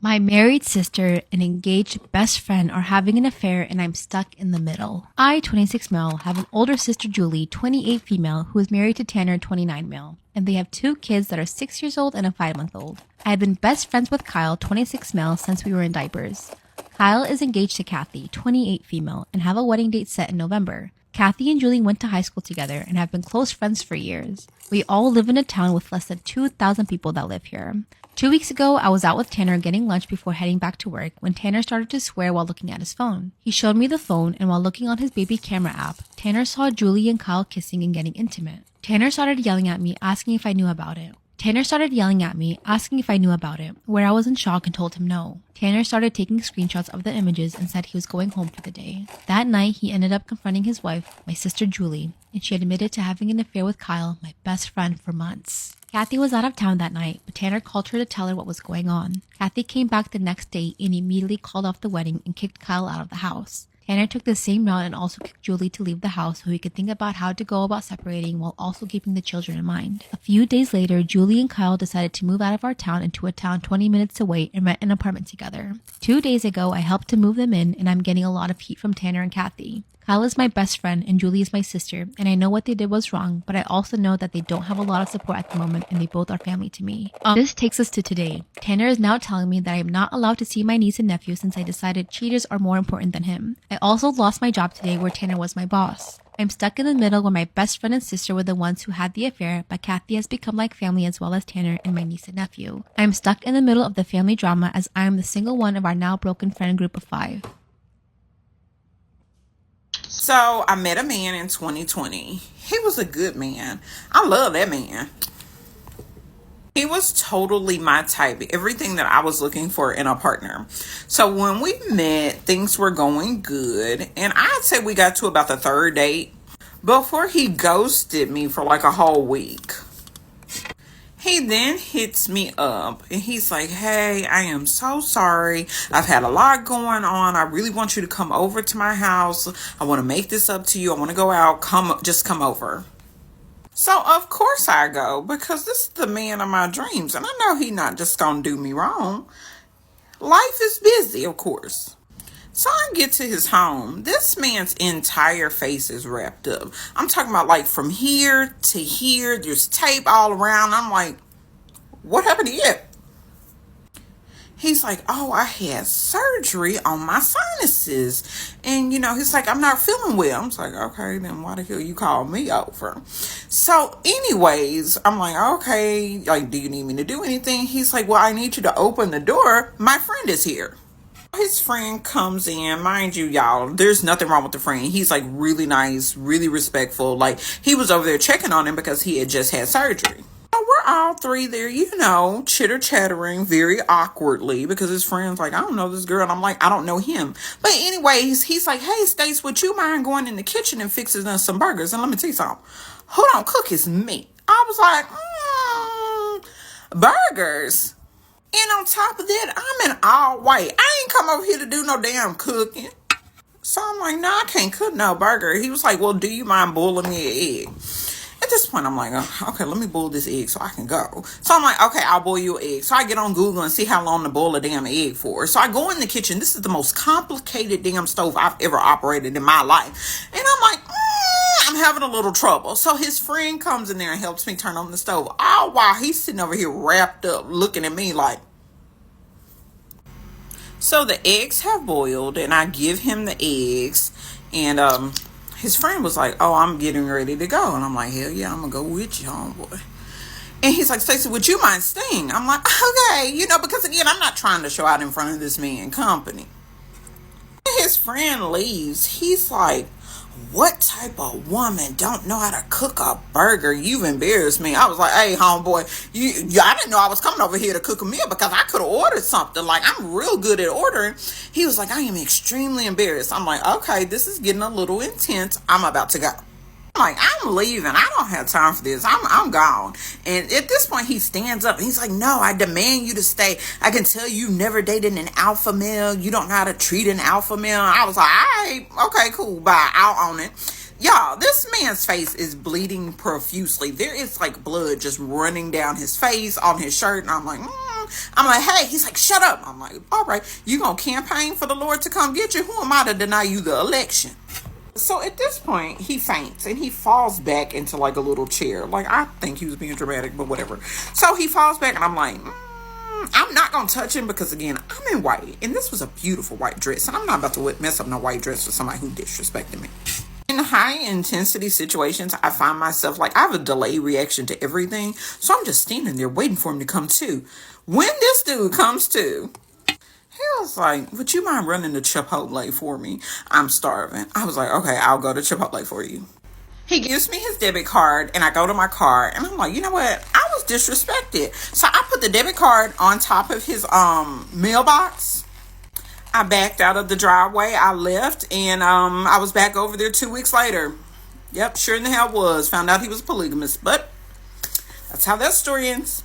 My married sister and engaged best friend are having an affair and I'm stuck in the middle. I, 26 male, have an older sister Julie, 28 female, who is married to Tanner, 29 male. And they have two kids that are 6 years old and a 5-month-old. I have been best friends with Kyle, 26 male, since we were in diapers. Kyle is engaged to Kathy, 28 female, and have a wedding date set in November. Kathy and Julie went to high school together and have been close friends for years. We all live in a town with less than 2,000 people that live here. 2 weeks ago, I was out with Tanner getting lunch before heading back to work when Tanner started to swear while looking at his phone. He showed me the phone, and while looking on his baby camera app, Tanner saw Julie and Kyle kissing and getting intimate. Tanner started yelling at me, asking if I knew about it. Where I was in shock and told him no. Tanner started taking screenshots of the images and said he was going home for the day. That night, he ended up confronting his wife, my sister Julie, and she admitted to having an affair with Kyle, my best friend, for months. Kathy was out of town that night, but Tanner called her to tell her what was going on. Kathy came back the next day and immediately called off the wedding and kicked Kyle out of the house. Tanner took the same route and also kicked Julie to leave the house so he could think about how to go about separating while also keeping the children in mind. A few days later, Julie and Kyle decided to move out of our town into a town 20 minutes away and rent an apartment together. 2 days ago, I helped to move them in and I'm getting a lot of heat from Tanner and Kathy. Kyle is my best friend and Julie is my sister, and I know what they did was wrong, but I also know that they don't have a lot of support at the moment and they both are family to me. This takes us to today. Tanner is now telling me that I am not allowed to see my niece and nephew since I decided cheaters are more important than him. I also lost my job today where Tanner was my boss. I'm stuck in the middle where my best friend and sister were the ones who had the affair, but Kathy has become like family as well as Tanner and my niece and nephew. I am stuck in the middle of the family drama as I am the single one of our now broken friend group of 5. So I met a man in 2020. He was a good man. I love that man. He was totally my type, everything that I was looking for in a partner. So when we met, things were going good. And I'd say we got to about the third date before he ghosted me for like a whole week. He then hits me up and he's like, hey, I am so sorry. I've had a lot going on. I really want you to come over to my house. I want to make this up to you. I want to go out. Just come over. So of course I go because this is the man of my dreams. And I know he's not just going to do me wrong. Life is busy, of course. So I get to his home. This man's entire face is wrapped up. I'm talking about like from here to here. There's tape all around. I'm like, what happened to you? He's like, oh, I had surgery on my sinuses. And, he's like, I'm not feeling well. I'm like, okay, then why the hell you call me over? So anyways, I'm like, okay, like, do you need me to do anything? He's like, well, I need you to open the door. My friend is here. His friend comes in, mind you, y'all, there's nothing wrong with the friend. He's like really nice, really respectful. Like he was over there checking on him because he had just had surgery. So we're all three there, chitter chattering very awkwardly because his friend's like, I don't know this girl. And I'm like, I don't know him. But anyways, he's like, hey, Stace, would you mind going in the kitchen and fixing us some burgers? And let me tell you something. Who don't cook is me. I was like, burgers? And on top of that, I'm in all white. I ain't come over here to do no damn cooking. So I'm like, no, I can't cook no burger. He was like, well, do you mind boiling me an egg? At this point, I'm like, okay, let me boil this egg so I can go. So I'm like, okay, I'll boil you an egg. So I get on Google and see how long to boil a damn egg for. So I go in the kitchen. This is the most complicated damn stove I've ever operated in my life. And I'm like, I'm having a little trouble. So his friend comes in there and helps me turn on the stove. All while he's sitting over here wrapped up looking at me like. So the eggs have boiled and I give him the eggs and his friend was like, oh, I'm getting ready to go. And I'm like, hell yeah, I'm going to go with you, homeboy. And he's like, Stacey, would you mind staying? I'm like, okay, because again, I'm not trying to show out in front of this man company. His friend leaves. He's like, what type of woman don't know how to cook a burger? You've embarrassed me. I was like, hey, homeboy, I didn't know I was coming over here to cook a meal because I could have ordered something. Like, I'm real good at ordering. He was like, I am extremely embarrassed. I'm like, okay, this is getting a little intense. I'm about to go. I'm like, I'm leaving. I don't have time for this. I'm gone. And at this point, he stands up and he's like, no, I demand you to stay. I can tell you've never dated an alpha male. You don't know how to treat an alpha male. I was like, all right, okay, cool, bye. I'll own it. Y'all, this man's face is bleeding profusely. There is like blood just running down his face, on his shirt. And I'm like, I'm like, hey, he's like, shut up. I'm like, all right, you gonna campaign for the Lord to come get you? Who am I to deny you the election? So at this point, he faints and he falls back into like a little chair. Like, I think he was being dramatic, but whatever. So he falls back and I'm like, I'm not gonna touch him because again, I'm in white and this was a beautiful white dress and I'm not about to mess up no white dress for somebody who disrespected me. In high intensity situations, I find myself like I have a delay reaction to everything, so I'm just standing there waiting for him to come to. When this dude comes to, he was like, would you mind running to Chipotle for me? I'm starving. I was like, okay, I'll go to Chipotle for you. He gives me his debit card and I go to my car and I'm like, you know what? I was disrespected. So I put the debit card on top of his mailbox. I backed out of the driveway. I left and I was back over there 2 weeks later. Yep, sure in the hell was. Found out he was polygamous. But that's how that story ends.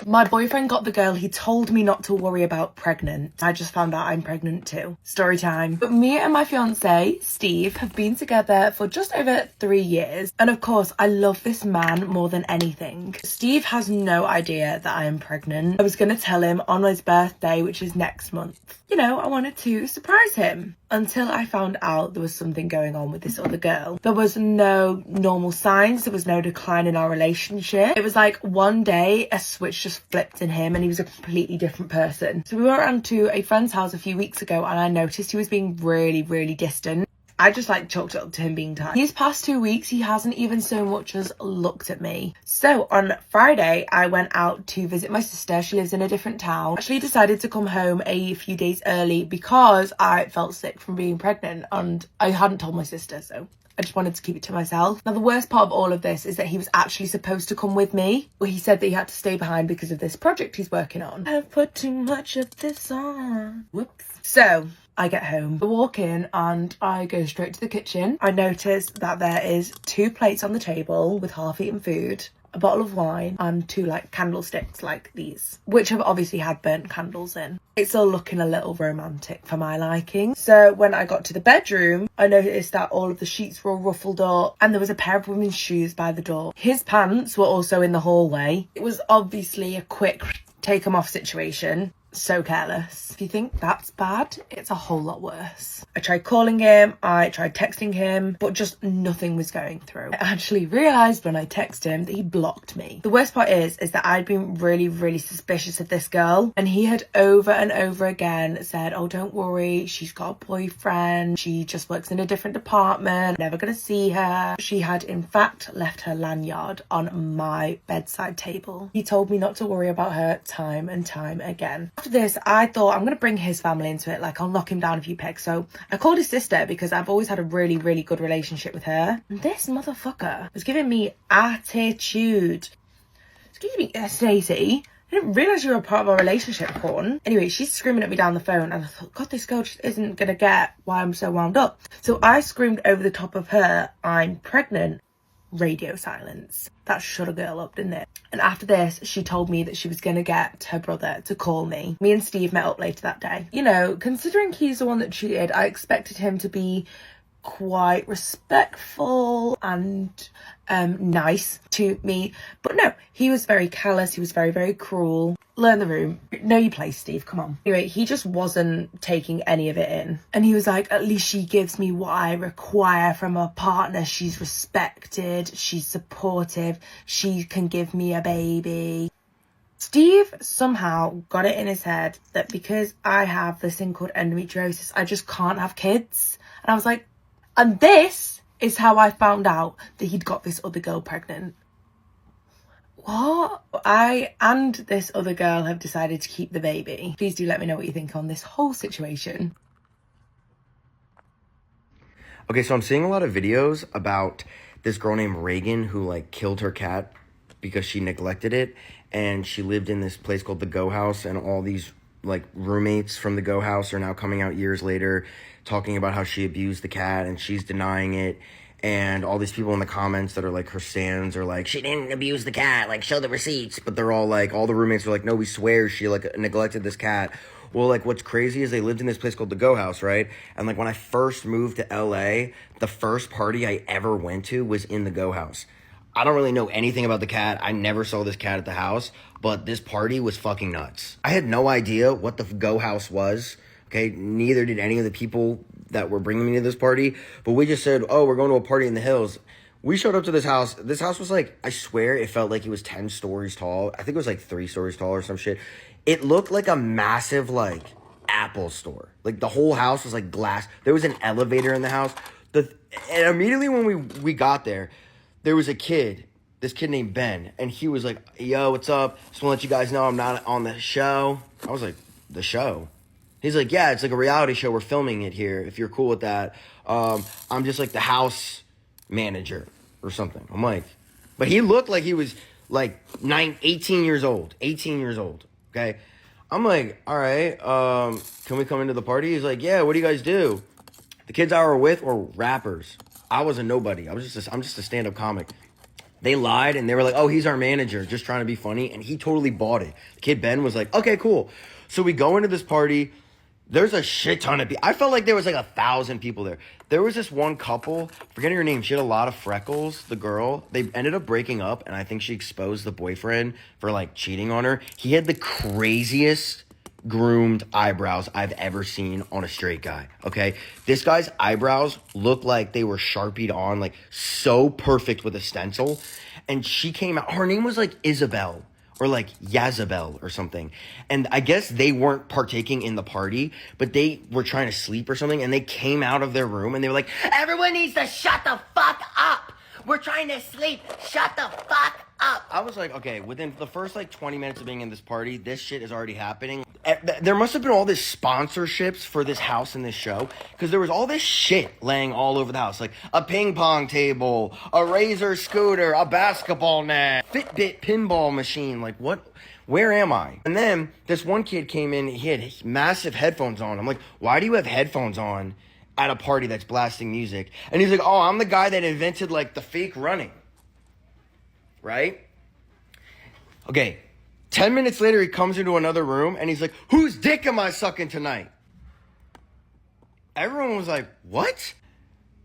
My boyfriend got the girl he told me not to worry about pregnant. I just found out I'm pregnant too. Story time. But me and my fiance, Steve, have been together for just over 3 years. And of course, I love this man more than anything. Steve has no idea that I am pregnant. I was going to tell him on his birthday, which is next month. You know, I wanted to surprise him. Until I found out there was something going on with this other girl. There was no normal signs. There was no decline in our relationship. It was like one day a switch just flipped in him and he was a completely different person. So we went around to a friend's house a few weeks ago and I noticed he was being really, really distant. I just like chalked it up to him being tired. These past 2 weeks, he hasn't even so much as looked at me. So on Friday, I went out to visit my sister. She lives in a different town. Actually decided to come home a few days early because I felt sick from being pregnant and I hadn't told my sister, so I just wanted to keep it to myself. Now, the worst part of all of this is that he was actually supposed to come with me. But he said that he had to stay behind because of this project he's working on. I've put too much of this on. Whoops. So I get home, I walk in and I go straight to the kitchen. I notice that there is 2 plates on the table with half-eaten food, a bottle of wine and 2 like candlesticks like these, which have obviously had burnt candles in. It's all looking a little romantic for my liking. So when I got to the bedroom, I noticed that all of the sheets were all ruffled up and there was a pair of women's shoes by the door. His pants were also in the hallway. It was obviously a quick take them off situation. So careless. If you think that's bad, it's a whole lot worse. I tried calling him, I tried texting him, but just nothing was going through. I actually realised when I texted him that he blocked me. The worst part is that I'd been really, really suspicious of this girl, and he had over and over again said, oh, don't worry, she's got a boyfriend, she just works in a different department, never gonna see her. She had in fact left her lanyard on my bedside table. He told me not to worry about her time and time again. After this, I thought I'm going to bring his family into it, like I'll knock him down a few pegs. So I called his sister because I've always had a really, really good relationship with her. And this motherfucker was giving me attitude. Excuse me, Stacey. I didn't realise you were a part of our relationship, Horton. Anyway, she's screaming at me down the phone and I thought, God, this girl just isn't going to get why I'm so wound up. So I screamed over the top of her, I'm pregnant. Radio silence. That shut a girl up, didn't it? And after this, she told me that she was going to get her brother to call me. Me and Steve met up later that day. You know, considering he's the one that cheated, I expected him to be quite respectful and nice to me. But no, he was very callous. He was very, very cruel. Learn the room. Know your place, Steve. Come on. Anyway, he just wasn't taking any of it in. And he was like, at least she gives me what I require from a partner. She's respected. She's supportive. She can give me a baby. Steve somehow got it in his head that because I have this thing called endometriosis, I just can't have kids. And I was like, and this is how I found out that he'd got this other girl pregnant. What? I and this other girl have decided to keep the baby. Please do let me know what you think on this whole situation. Okay, so I'm seeing a lot of videos about this girl named Reagan who like killed her cat because she neglected it, and she lived in this place called the Go House, and all these like roommates from the Go House are now coming out years later talking about how she abused the cat and she's denying it. And all these people in the comments that are like her stans are like, she didn't abuse the cat, like show the receipts. But they're all like, all the roommates are like, no, we swear she like neglected this cat. Well, like what's crazy is they lived in this place called the Go House, right? And like when I first moved to LA, the first party I ever went to was in the Go House. I don't really know anything about the cat. I never saw this cat at the house, but this party was fucking nuts. I had no idea what the Go House was. Okay, neither did any of the people that were bringing me to this party, but we just said, oh, we're going to a party in the hills. We showed up to this house. This house was like, I swear it felt like it was 10 stories tall. I think it was like 3 stories tall or some shit. It looked like a massive, like, Apple store. Like, the whole house was like glass. There was an elevator in the house. And immediately when we got there was a kid, this kid named Ben, and he was like, yo, what's up? Just want to let you guys know I'm not on the show. I was like, the show? He's like, yeah, it's like a reality show. We're filming it here, if you're cool with that. I'm just like the house manager or something. I'm like, but he looked like he was like 18 years old, okay? I'm like, all right, can we come into the party? He's like, yeah, what do you guys do? The kids I were with were rappers. I was a nobody. I'm just a stand-up comic. They lied and they were like, oh, he's our manager, just trying to be funny. And he totally bought it. The kid Ben was like, okay, cool. So we go into this party. There's a shit ton of people. I felt like there was like 1,000 people there. There was this one couple, forgetting her name, she had a lot of freckles, the girl. They ended up breaking up, and I think she exposed the boyfriend for like cheating on her. He had the craziest groomed eyebrows I've ever seen on a straight guy, okay? This guy's eyebrows looked like they were Sharpied on, like so perfect with a stencil. And she came out, her name was like Isabel or like Yazabel or something. And I guess they weren't partaking in the party, but they were trying to sleep or something. And they came out of their room and they were like, everyone needs to shut the fuck up. We're trying to sleep. Shut the fuck up. I was like, okay, within the first like 20 minutes of being in this party, this shit is already happening. There must have been all this sponsorships for this house and this show, because there was all this shit laying all over the house, like a ping pong table, a Razor scooter, a basketball net, Fitbit pinball machine. Like, what? Where am I? And then this one kid came in, he had massive headphones on. I'm like, why do you have headphones on at a party that's blasting music? And he's like, oh, I'm the guy that invented like the fake running. Right? Okay. 10 minutes later, he comes into another room and he's like, whose dick am I sucking tonight? Everyone was like, what?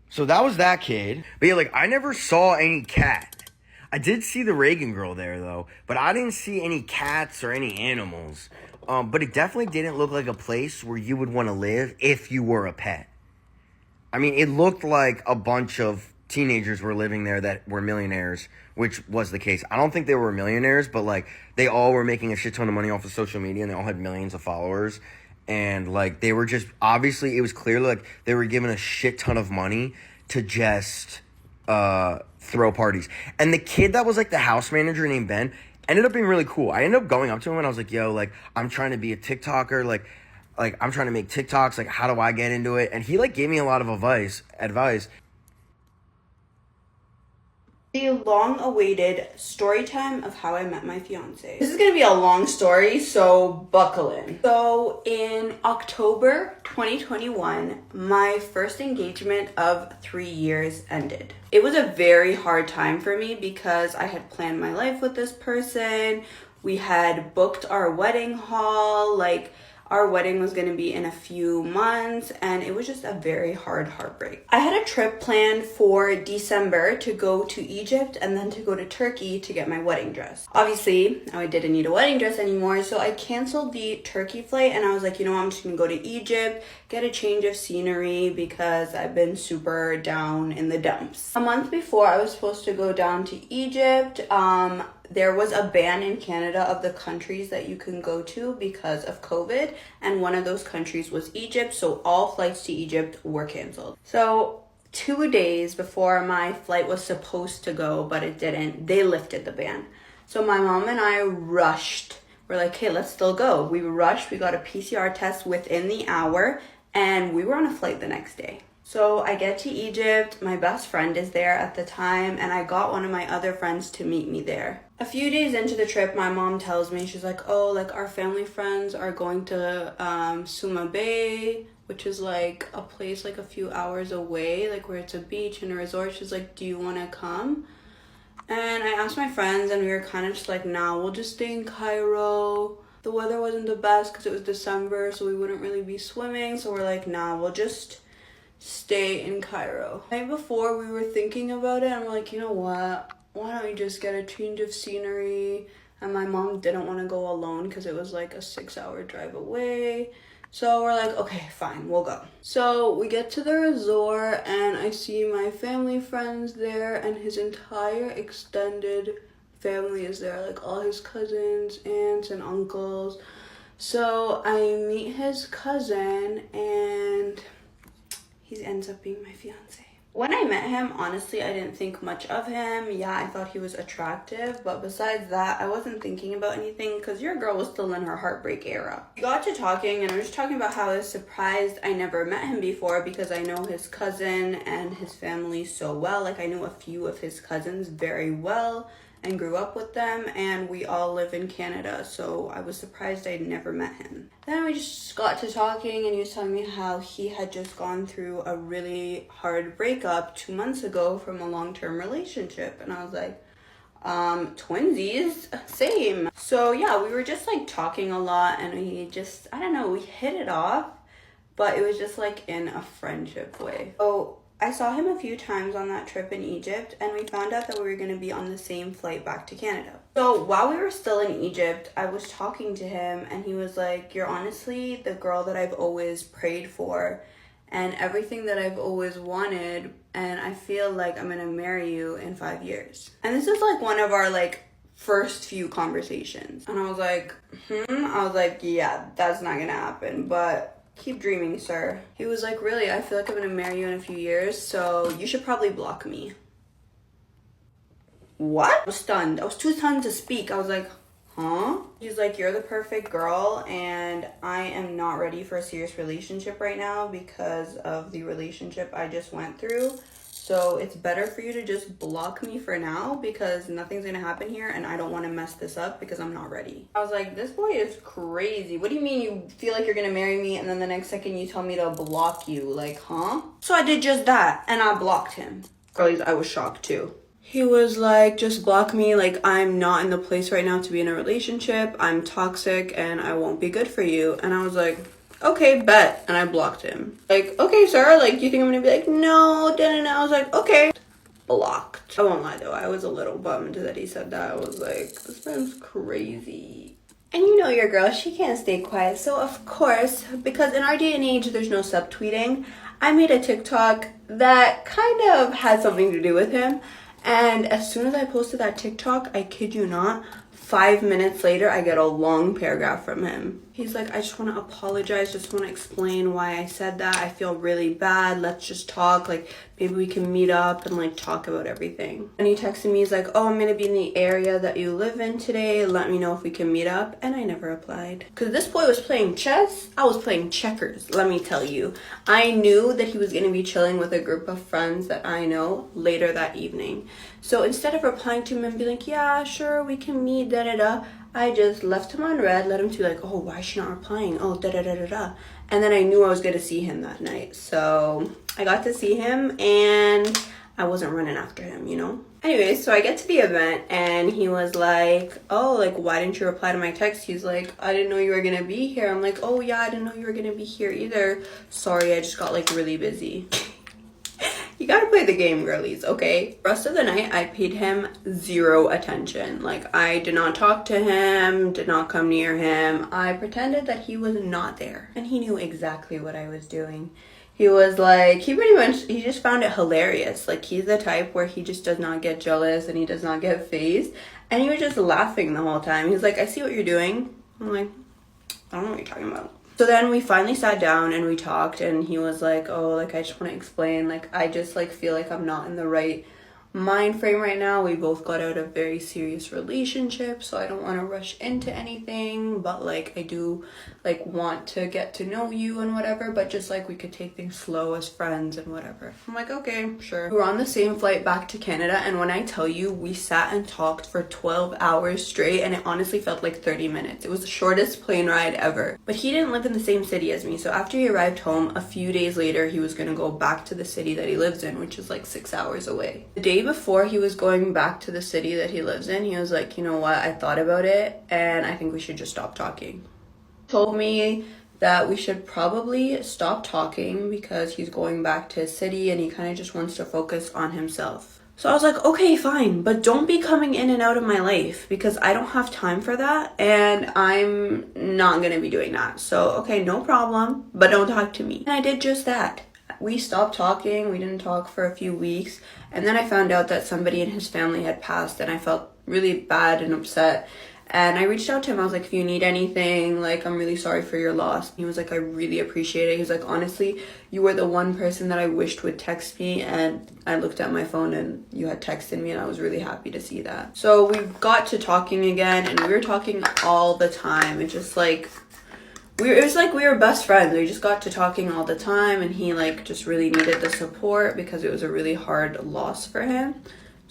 So that was that kid. But yeah, like, I never saw any cat. I did see the Reagan girl there, though, but I didn't see any cats or any animals. But it definitely didn't look like a place where you would want to live if you were a pet. I mean, it looked like a bunch of teenagers were living there that were millionaires, which was the case. I don't think they were millionaires, but like they all were making a shit ton of money off of social media and they all had millions of followers. And like they were just, obviously it was clear like they were given a shit ton of money to just throw parties. And the kid that was like the house manager named Ben ended up being really cool. I ended up going up to him and I was like, yo, like I'm trying to be a TikToker, like I'm trying to make TikToks, like how do I get into it? And he like gave me a lot of advice. The long-awaited story time of How I Met My Fiance. This is going to be a long story, so buckle in. So in October 2021, my first engagement of 3 years ended. It was a very hard time for me because I had planned my life with this person. We had booked our wedding hall, like our wedding was going to be in a few months, and it was just a very hard heartbreak. I had a trip planned for December to go to Egypt and then to go to Turkey to get my wedding dress. Obviously, I didn't need a wedding dress anymore, so I canceled the Turkey flight and I was like, you know what, I'm just going to go to Egypt, get a change of scenery because I've been super down in the dumps. A month before I was supposed to go down to Egypt, there was a ban in Canada of the countries that you can go to because of COVID, and one of those countries was Egypt, so all flights to Egypt were canceled. So 2 days before my flight was supposed to go, but it didn't, they lifted the ban. So my mom and I rushed. We're like, hey, let's still go. We rushed, we got a PCR test within the hour, and we were on a flight the next day. So I get to Egypt, my best friend is there at the time, and I got one of my other friends to meet me there. A few days into the trip, my mom tells me, she's like, oh, like our family friends are going to Suma Bay, which is like a place like a few hours away, like where it's a beach and a resort. She's like, do you want to come? And I asked my friends and we were kind of just like, nah, we'll just stay in Cairo. The weather wasn't the best because it was December, so we wouldn't really be swimming. So we're like, nah, we'll just stay in Cairo. The night before we were thinking about it and we're like, you know what? why don't we just get a change of scenery? And my mom didn't want to go alone because it was like a 6-hour drive away. So we're like, okay, fine, we'll go. So we get to the resort and I see my family friends there and his entire extended family is there, like all his cousins, aunts, and uncles. So I meet his cousin and he ends up being my fiance. When I met him, honestly, I didn't think much of him. Yeah, I thought he was attractive, but besides that, I wasn't thinking about anything because your girl was still in her heartbreak era. We got to talking and I was talking about how I was surprised I never met him before because I know his cousin and his family so well. Like, I knew a few of his cousins very well and grew up with them, and we all live in Canada, so I was surprised I'd never met him. Then we just got to talking and he was telling me how he had just gone through a really hard breakup 2 months ago from a long-term relationship, and I was like, twinsies, same. So yeah, we were just like talking a lot and we just, I don't know, we hit it off, but it was just like in a friendship way. So I saw him a few times on that trip in Egypt, and we found out that we were going to be on the same flight back to Canada. So while we were still in Egypt, I was talking to him and he was like, you're honestly the girl that I've always prayed for and everything that I've always wanted, and I feel like I'm going to marry you in 5 years. And this is like one of our like first few conversations. And I was like, I was like, yeah, that's not going to happen, but keep dreaming, sir. He was like, really, I feel like I'm gonna marry you in a few years, so you should probably block me. What? I was stunned. I was too stunned to speak. I was like, huh? He's like, you're the perfect girl, and I am not ready for a serious relationship right now because of the relationship I just went through. So it's better for you to just block me for now because nothing's gonna happen here and I don't want to mess this up because I'm not ready. I was like, this boy is crazy. What do you mean you feel like you're gonna marry me and then the next second you tell me to block you? Like, huh? So I did just that and I blocked him. Girlies, I was shocked too. He was like, just block me. Like, I'm not in the place right now to be in a relationship. I'm toxic and I won't be good for you. And I was like, okay, bet. And I blocked him. Like, okay, sir, like, do you think I'm gonna be like, no, I was like, okay. Blocked. I won't lie though, I was a little bummed that he said that. I was like, this man's crazy. And you know your girl, she can't stay quiet. So of course, because in our day and age, there's no subtweeting, I made a TikTok that kind of had something to do with him. And as soon as I posted that TikTok, I kid you not, 5 minutes later, I get a long paragraph from him. He's like, I just want to apologize, just want to explain why I said that. I feel really bad. Let's just talk. Like, maybe we can meet up and like talk about everything. And he texted me, he's like, oh, I'm going to be in the area that you live in today. Let me know if we can meet up. And I never replied. Because this boy was playing chess. I was playing checkers, let me tell you. I knew that he was going to be chilling with a group of friends that I know later that evening. So instead of replying to him and being like, yeah, sure, we can meet, da-da-da, I just left him on red, let him to like, oh, why is she not replying? Oh, da-da-da-da-da. And then I knew I was going to see him that night. So I got to see him and I wasn't running after him, you know? Anyway, so I get to the event and he was like, oh, like, why didn't you reply to my text? He's like, I didn't know you were going to be here. I'm like, oh, yeah, I didn't know you were going to be here either. Sorry, I just got like really busy. You gotta play the game, girlies, okay? The rest of the night, I paid him 0 attention. Like, I did not talk to him, did not come near him. I pretended that he was not there. And he knew exactly what I was doing. He was like, he just found it hilarious. Like, he's the type where he just does not get jealous and he does not get fazed. And he was just laughing the whole time. He's like, I see what you're doing. I'm like, I don't know what you're talking about. So then we finally sat down and we talked and he was like, oh, like, I just want to explain, like, I just like feel like I'm not in the right mind frame right now. We both got out of very serious relationships, so I don't want to rush into anything, but like I do like want to get to know you and whatever, but just like we could take things slow as friends and whatever. I'm like, okay, sure. We were on the same flight back to Canada, and when I tell you, we sat and talked for 12 hours straight, and it honestly felt like 30 minutes. It was the shortest plane ride ever. But he didn't live in the same city as me, so after he arrived home a few days later, he was gonna go back to the city that he lives in, which is like 6 hours away. The day before he was going back to the city that he lives in, he was like, you know what, I thought about it and I think we should just stop talking. He told me that we should probably stop talking because he's going back to his city and he kind of just wants to focus on himself. So I was like, okay, fine, but don't be coming in and out of my life because I don't have time for that and I'm not gonna be doing that. So, okay, no problem, but don't talk to me. And I did just that. We stopped talking, we didn't talk for a few weeks, and then I found out that somebody in his family had passed and I felt really bad and upset. And I reached out to him. I was like, if you need anything, like, I'm really sorry for your loss. He was like, I really appreciate it. He was like, honestly, you were the one person that I wished would text me. And I looked at my phone and you had texted me and I was really happy to see that. So we got to talking again and we were talking all the time. It's just like, it was like we were best friends. We just got to talking all the time and he like just really needed the support because it was a really hard loss for him.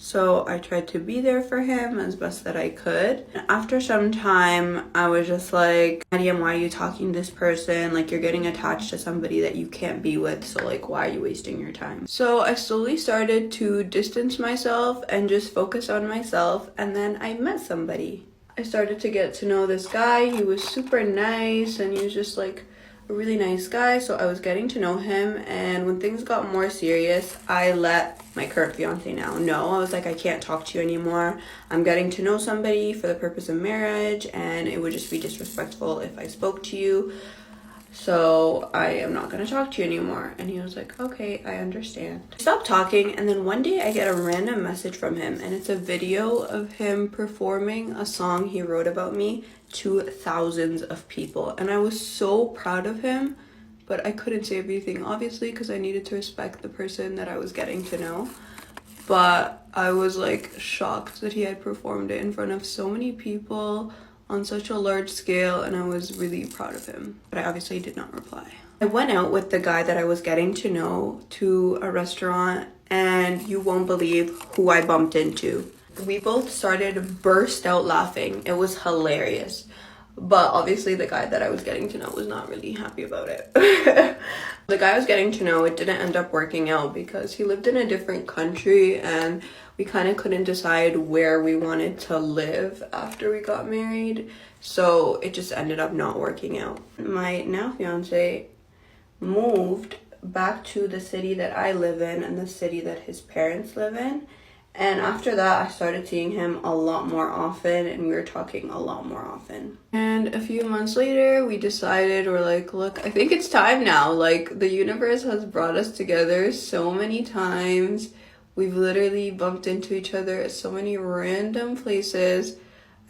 So I tried to be there for him as best that I could. After some time, I was just like, Maddie, why are you talking to this person? Like, you're getting attached to somebody that you can't be with. So like, why are you wasting your time? So I slowly started to distance myself and just focus on myself. And then I met somebody. I started to get to know this guy. He was super nice and he was just like a really nice guy. So I was getting to know him. And when things got more serious, I let my current fiance now know. I was like, I can't talk to you anymore. I'm getting to know somebody for the purpose of marriage and it would just be disrespectful if I spoke to you. So I am not going to talk to you anymore. And he was like, okay, I understand. We stopped talking and then one day I get a random message from him and it's a video of him performing a song he wrote about me to thousands of people. And I was so proud of him. But I couldn't say everything, obviously, because I needed to respect the person that I was getting to know. But I was like shocked that he had performed it in front of so many people on such a large scale, and I was really proud of him. But I obviously did not reply. I went out with the guy that I was getting to know to a restaurant, and you won't believe who I bumped into. We both started to burst out laughing. It was hilarious. But obviously the guy that I was getting to know was not really happy about it. The guy I was getting to know, it didn't end up working out because he lived in a different country and we kind of couldn't decide where we wanted to live after we got married. So it just ended up not working out. My now fiance moved back to the city that I live in and the city that his parents live in. And after that, I started seeing him a lot more often and we were talking a lot more often. And a few months later, we decided, we're like, look, I think it's time now. Like, the universe has brought us together so many times. We've literally bumped into each other at so many random places.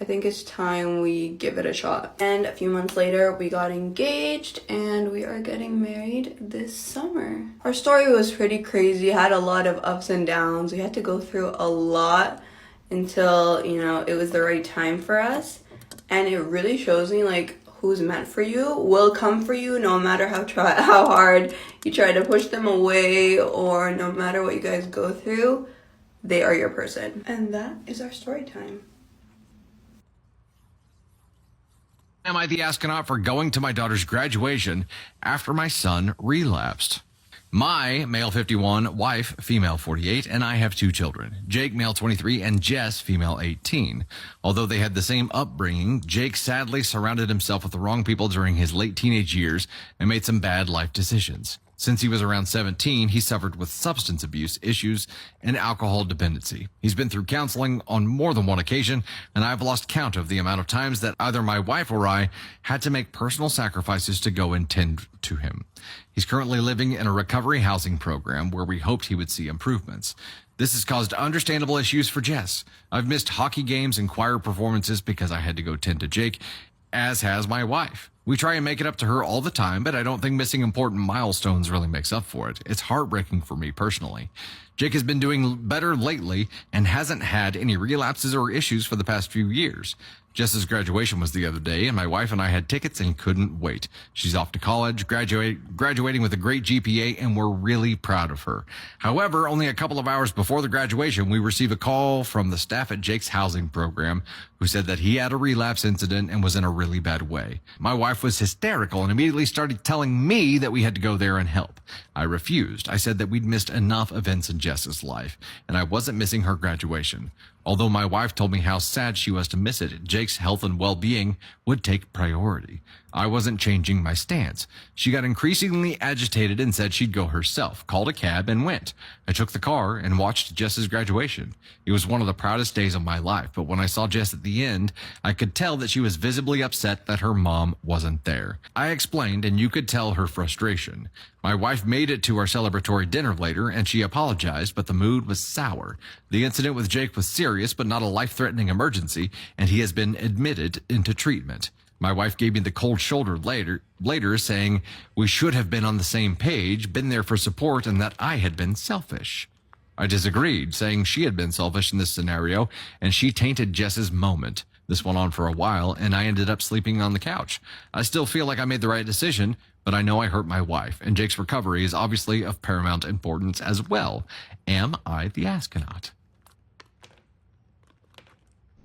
I think it's time we give it a shot. And a few months later, we got engaged and we are getting married this summer. Our story was pretty crazy, had a lot of ups and downs. We had to go through a lot until, you know, it was the right time for us. And it really shows me like who's meant for you will come for you no matter how hard you try to push them away or no matter what you guys go through, they are your person. And that is our story time. Am I the astronaut for going to my daughter's graduation after my son relapsed? My, male 51, wife, female 48, and I have 2 children, Jake, male 23, and Jess, female 18. Although they had the same upbringing, Jake sadly surrounded himself with the wrong people during his late teenage years and made some bad life decisions. Since he was around 17, he suffered with substance abuse issues and alcohol dependency. He's been through counseling on more than one occasion, and I've lost count of the amount of times that either my wife or I had to make personal sacrifices to go and tend to him. He's currently living in a recovery housing program where we hoped he would see improvements. This has caused understandable issues for Jess. I've missed hockey games and choir performances because I had to go tend to Jake, as has my wife. We try and make it up to her all the time, but I don't think missing important milestones really makes up for it. It's heartbreaking for me personally. Jake has been doing better lately and hasn't had any relapses or issues for the past few years. Jess's graduation was the other day, and my wife and I had tickets and couldn't wait. She's off to college, graduating with a great GPA, and we're really proud of her. However, only a couple of hours before the graduation, we received a call from the staff at Jake's housing program who said that he had a relapse incident and was in a really bad way. My wife wife was hysterical and immediately started telling me that we had to go there and help. I refused. I said that we'd missed enough events in Jess's life, and I wasn't missing her graduation. Although my wife told me how sad she was to miss it, Jake's health and well-being would take priority. I wasn't changing my stance. She got increasingly agitated and said she'd go herself, called a cab, and went. I took the car and watched Jess's graduation. It was one of the proudest days of my life, but when I saw Jess at the end, I could tell that she was visibly upset that her mom wasn't there. I explained, and you could tell her frustration. My wife made it to our celebratory dinner later, and she apologized, but the mood was sour. The incident with Jake was serious, but not a life-threatening emergency, and he has been admitted into treatment. My wife gave me the cold shoulder later saying we should have been on the same page, been there for support, and that I had been selfish. I disagreed, saying she had been selfish in this scenario, and she tainted Jess's moment. This went on for a while, and I ended up sleeping on the couch. I still feel like I made the right decision, but I know I hurt my wife, and Jake's recovery is obviously of paramount importance as well. Am I the astronaut?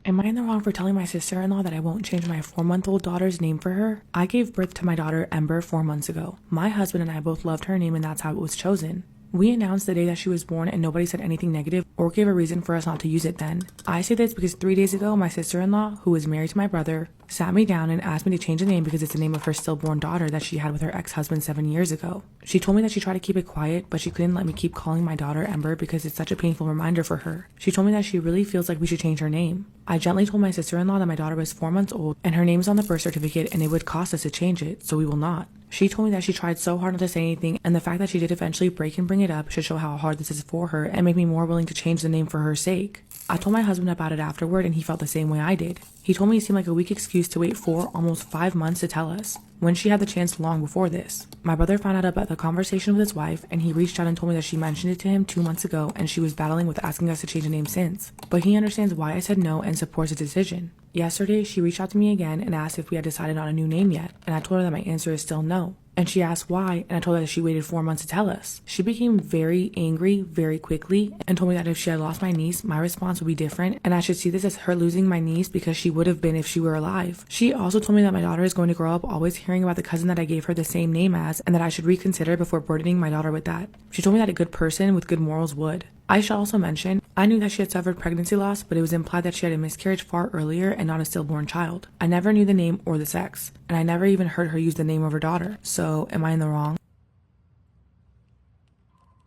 Am I in the wrong for telling my sister-in-law that I won't change my 4-month-old daughter's name for her? I gave birth to my daughter Ember 4 months ago. My husband and I both loved her name, and that's how it was chosen. We announced the day that she was born, and nobody said anything negative or gave a reason for us not to use it then. I say this because 3 days ago, my sister-in-law, who is married to my brother, sat me down and asked me to change the name because it's the name of her stillborn daughter that she had with her ex-husband 7 years ago. She told me that she tried to keep it quiet, but she couldn't let me keep calling my daughter Ember because it's such a painful reminder for her. She told me that she really feels like we should change her name. I gently told my sister-in-law that my daughter was 4 months old and her name's on the birth certificate and it would cost us to change it, so we will not. She told me that she tried so hard not to say anything, and the fact that she did eventually break and bring it up should show how hard this is for her and make me more willing to change the name for her sake. I told my husband about it afterward, and he felt the same way I did. He told me it seemed like a weak excuse to wait 4, almost 5 months to tell us, when she had the chance long before this. My brother found out about the conversation with his wife, and he reached out and told me that she mentioned it to him 2 months ago, and she was battling with asking us to change the name since. But he understands why I said no and supports the decision. Yesterday, she reached out to me again and asked if we had decided on a new name yet, and I told her that my answer is still no. And she asked why, and I told her that she waited 4 months to tell us. She became very angry very quickly and told me that if she had lost my niece, my response would be different, and I should see this as her losing my niece because she would have been if she were alive. She also told me that my daughter is going to grow up always hearing about the cousin that I gave her the same name as, and that I should reconsider before burdening my daughter with that. She told me that a good person with good morals would. I should also mention, I knew that she had suffered pregnancy loss, but it was implied that she had a miscarriage far earlier and not a stillborn child. I never knew the name or the sex, and I never even heard her use the name of her daughter. So, am I in the wrong?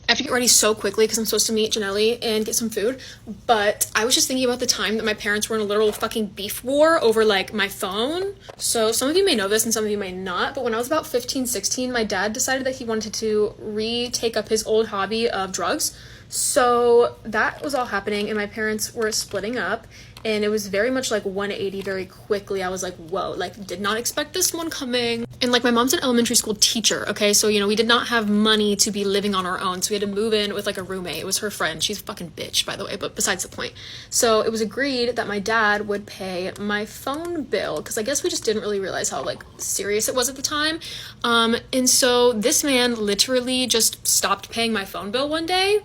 I have to get ready so quickly because I'm supposed to meet Janelli and get some food, but I was just thinking about the time that my parents were in a literal fucking beef war over like my phone. So some of you may know this and some of you may not, but when I was about 15, 16, my dad decided that he wanted to retake up his old hobby of drugs. So that was all happening and my parents were splitting up, and it was very much like 180 very quickly. I was like, whoa, like did not expect this one coming. And like my mom's an elementary school teacher, okay? So, you know, we did not have money to be living on our own. So we had to move in with like a roommate. It was her friend. She's a fucking bitch, by the way, but besides the point. So it was agreed that my dad would pay my phone bill because I guess we just didn't really realize how like serious it was at the time. And so this man literally just stopped paying my phone bill one day.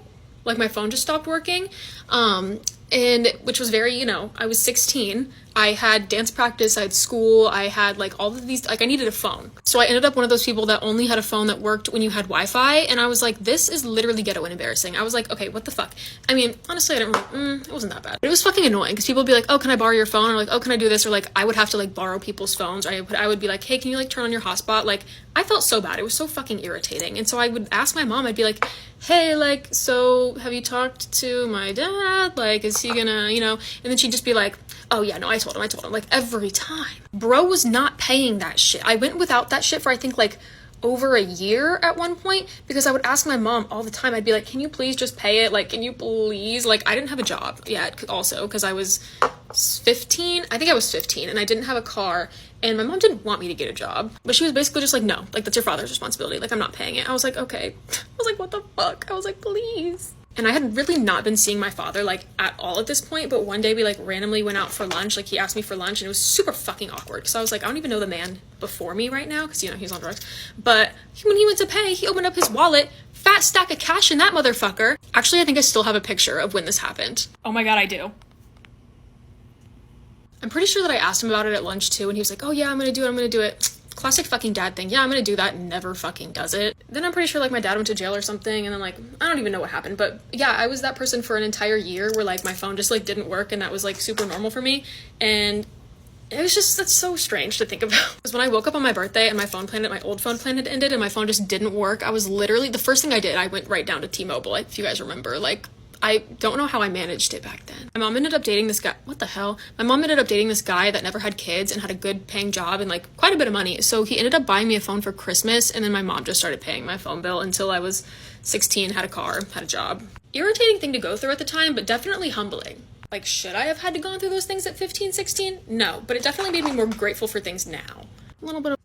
Like my phone just stopped working. And which was very, you know, I was 16. I had dance practice, I had school, I had like all of these, like I needed a phone. So I ended up one of those people that only had a phone that worked when you had Wi-Fi. And I was like, this is literally ghetto and embarrassing. I was like, okay, what the fuck? I mean, honestly, I didn't really, it wasn't that bad. But it was fucking annoying because people would be like, oh, can I borrow your phone? Or like, oh, can I do this? Or like, I would have to like borrow people's phones. Or I would be like, hey, can you like turn on your hotspot? Like, I felt so bad. It was so fucking irritating. And so I would ask my mom, I'd be like, hey, like, so have you talked to my dad? Like, is he gonna, you know? And then she'd just be like, oh yeah, no, I told him, like every time. Bro was not paying that shit. I went without that shit for I think like over a year at one point because I would ask my mom all the time. I'd be like, can you please just pay it? Like, can you please? Like, I didn't have a job yet also because I was 15. I think I was 15 and I didn't have a car and my mom didn't want me to get a job, but she was basically just like, no, like that's your father's responsibility. Like, I'm not paying it. I was like, okay. I was like, what the fuck? I was like, please. And I had really not been seeing my father like at all at this point, but one day we like randomly went out for lunch. Like he asked me for lunch and it was super fucking awkward because I was like, I don't even know the man before me right now because, you know, he's on drugs. But when he went to pay, he opened up his wallet, fat stack of cash in that motherfucker. Actually, I think I still have a picture of when this happened. Oh my God, I do. I'm pretty sure that I asked him about it at lunch too, and he was like, oh yeah, I'm gonna do it. Classic fucking dad thing. Yeah, I'm gonna do that, and never fucking does it. Then I'm pretty sure like my dad went to jail or something, and then like I don't even know what happened, but yeah, I was that person for an entire year where like my phone just like didn't work, and that was like super normal for me. And it was just, that's so strange to think about. Because when I woke up on my birthday and my old phone plan had ended and my phone just didn't work, I was literally, the first thing I did, I went right down to T-Mobile, if you guys remember. Like, I don't know how I managed it back then. My mom ended up dating this guy. What the hell? My mom ended up dating this guy that never had kids and had a good paying job and like quite a bit of money. So he ended up buying me a phone for Christmas, and then my mom just started paying my phone bill until I was 16, had a car, had a job. Irritating thing to go through at the time, but definitely humbling. Like, should I have had to go through those things at 15, 16? No, but it definitely made me more grateful for things now. A little bit of